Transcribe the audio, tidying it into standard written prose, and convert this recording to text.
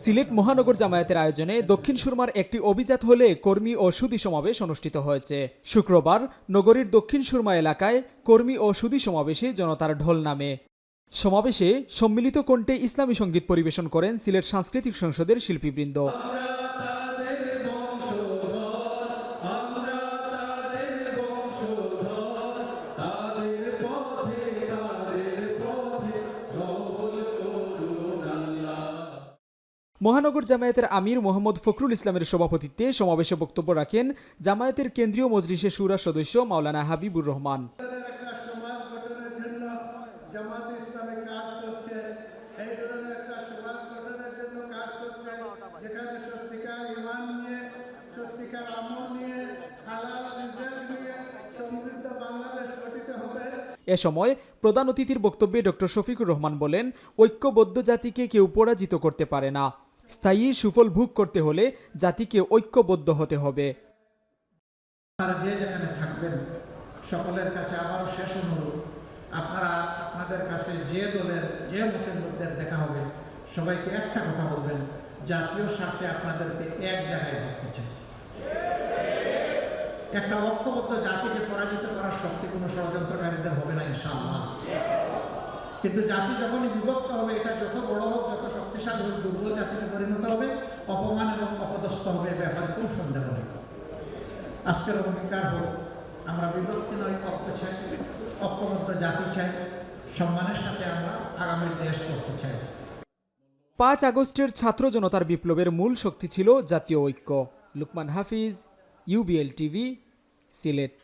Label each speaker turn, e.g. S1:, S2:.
S1: সিলেট মহানগর জামায়াতের আয়োজনে দক্ষিণ সুরমার একটি অভিজাত হলে কর্মী ও সুধী সমাবেশ অনুষ্ঠিত হয়েছে। শুক্রবার নগরীর দক্ষিণ সুরমা এলাকায় কর্মী ও সুধী সমাবেশে জনতার ঢল নামে। সমাবেশে সম্মিলিত কণ্ঠে ইসলামী সঙ্গীত পরিবেশন করেন সিলেট সাংস্কৃতিক সংসদের শিল্পীবৃন্দ। মহানগর জামায়াতের আমির মোহাম্মদ ফখরুল ইসলামের সভাপতিত্বে সমাবেশে বক্তব্য রাখেন জামায়াতের কেন্দ্রীয় মজলিসে শুরা সদস্য মাওলানা হাবিবুর রহমান। এ সময় প্রধান অতিথির বক্তব্যে ডক্টর শফিকুর রহমান বলেন, ঐক্যবদ্ধ জাতিকে কেউ পরাজিত করতে পারে না। স্থায়ী সুফল ভোগ করতে হলে জাতিকে ঐক্যবদ্ধ হতে হবে।
S2: যে যেখানে থাকবেন সকলের কাছে আবারও শেষ অনুরোধ, আপনারা আপনাদের কাছে যে দলের যে মতের মধ্যে দেখা হবে সবাইকে একটা কথা বলবেন, জাতীয় স্বার্থে আপনাদেরকে এক জায়গায় থাকতে চাই। একটা ঐক্যবদ্ধ জাতিকে পরাজিত করার শক্তি কোনো ষড়যন্ত্রকারীদের হবে না ইনশাআল্লাহ। কিন্তু জাতি যখনই বিভক্ত হবে, এটা যত বড় হোক, যত শক্তিশালী হোক, দুর্বল জাতিতে পরিণত হবে, অপমান এবং অপদস্থ হবে, ব্যাপারে কোনো সন্দেহ নেই। আজকের অঙ্গীকার হোক, আমরা বিভক্তি নয়, ঐক্য চাই, ঐক্যবদ্ধ জাতি চাই, সম্মানের সাথে আমরা আগামী দেশ করতে চাই।
S1: 5 আগস্টের ছাত্র জনতার বিপ্লবের মূল শক্তি ছিল জাতীয় ঐক্য। লুকমান হাফিজ, UBL TV, সিলেট।